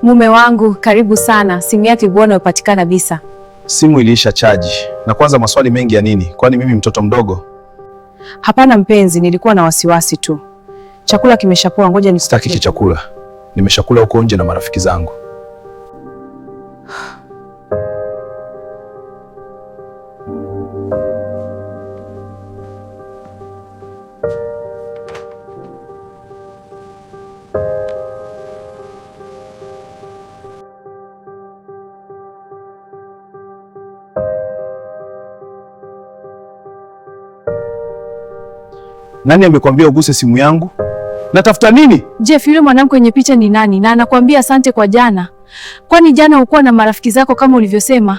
Mume wangu, karibu sana. Simu yako bwana upatikana bisa. Simu iliisha chaji. Na kwanza maswali mengi ya nini? Kwani mimi mtoto mdogo? Hapana mpenzi, nilikuwa na wasiwasi tu. Chakula kimeshapoa, ngoja ni Sitaki chakula. Nimeshakula huko nje na marafiki zangu. Nani amekwambia uguse simu yangu? Natafuta nini? Jeff, yule mwanamke kwenye picha ni nani? Na anakuambia asante kwa jana. Kwani jana ukuwa na marafiki zako kama ulivyosema?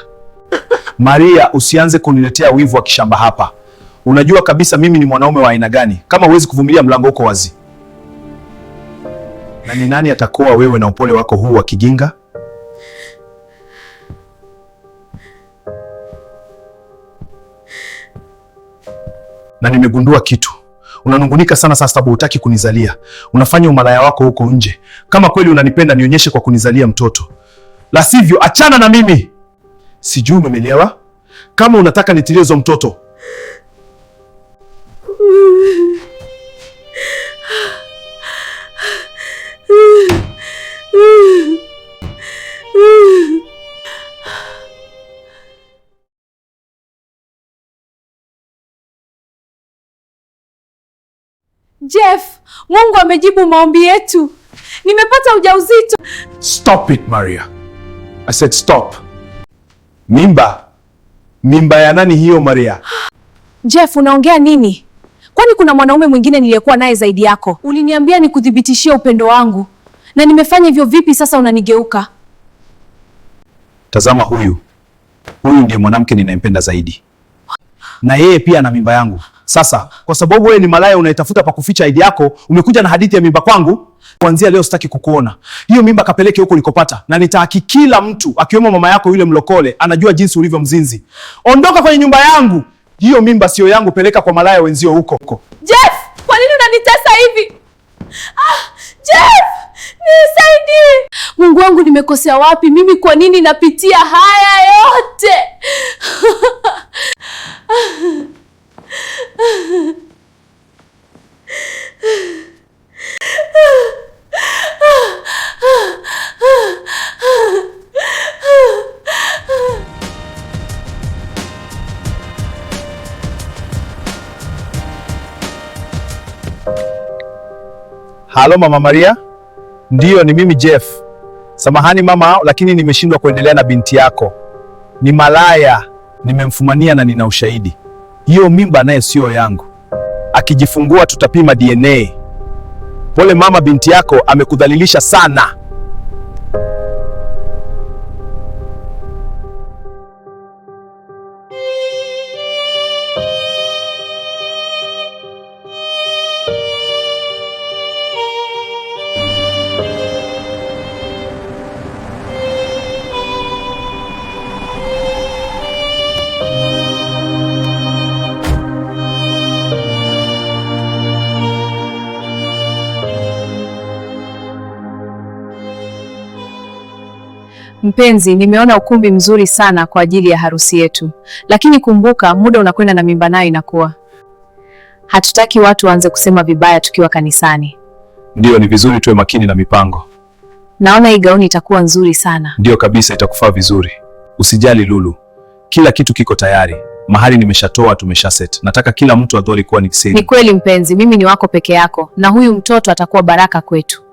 Maria, usianze kuniletea wivu wa kishamba hapa. Unajua kabisa mimi ni mwanaume wa aina gani, kama huwezi kuvumilia mlango uko wazi. Na ni nani atakoa wewe na upole wako huu wa kijinga? Na nimegundua kitu. Unanungunika sana sasa sababu hutaki kunizalia. Unafanya umalaya wako huko nje. Kama kweli unanipenda nionyeshe kwa kunizalia mtoto. La sivyo achana na mimi. Sijui umenielewa? Kama unataka nitilie hizo mtoto. Jeff, Mungu amejibu maombi yetu. Nimepata ujauzito. Stop it, Maria. I said stop. Mimba? Mimba ya nani hiyo, Maria? Jeff, unaongea nini? Kwani kuna mwanaume mwingine niliyekuwa naye zaidi yako? Uliniambia nikuthibitishie upendo wangu. Na nimefanya hivyo vipi sasa unanigeuka? Tazama huyu. Huyu ndiye mwanamke ninayempenda zaidi. Na yeye pia ana mimba yangu. Sasa, kwa sababu wewe ni malaya unayetafuta pa kuficha ID yako, umekuja na hadithi ya mimba kwangu. Kuanzia leo sitaki kukuona. Hiyo mimba kapeleke huko ulikopata, na nitahaki kila mtu akiwemo mama yako yule mlokole anajua jinsi ulivyo mzinzi. Ondoka kwenye nyumba yangu. Hiyo mimba sio yangu, peleka kwa malaya wenzio huko. Jeff, kwa nini unanitesa hivi? Jeff, nisaidie. Mungu wangu, nimekosea wapi? Mimi kwa nini napitia haya yote? Halo Mama Maria? Ndiyo, ni mimi Jeff. Samahani mama, lakini nimeshindwa kuendelea na binti yako. Ni malaya, nimemfumania na nina ushahidi. Hiyo mimba naye sio yangu. Akijifungua tutapima DNA. Pole mama, binti yako amekudhalilisha sana. Mpenzi, nimeona ukumbi mzuri sana kwa ajili ya harusi yetu. Lakini kumbuka, muda unakwenda na mimba nayo inakuwa. Hatutaki watu waanze kusema vibaya tukiwa kanisani. Ndiyo, ni vizuri tuwe makini na mipango. Naona hii gauni itakuwa nzuri sana. Ndiyo kabisa, itakufaa vizuri. Usijali Lulu. Kila kitu kiko tayari. Mahali nimeshatoa, tumeshaset. Nataka kila mtu adhori kuwa ni siri. Ni kweli mpenzi, mimi ni wako peke yako na huyu mtoto atakuwa baraka kwetu.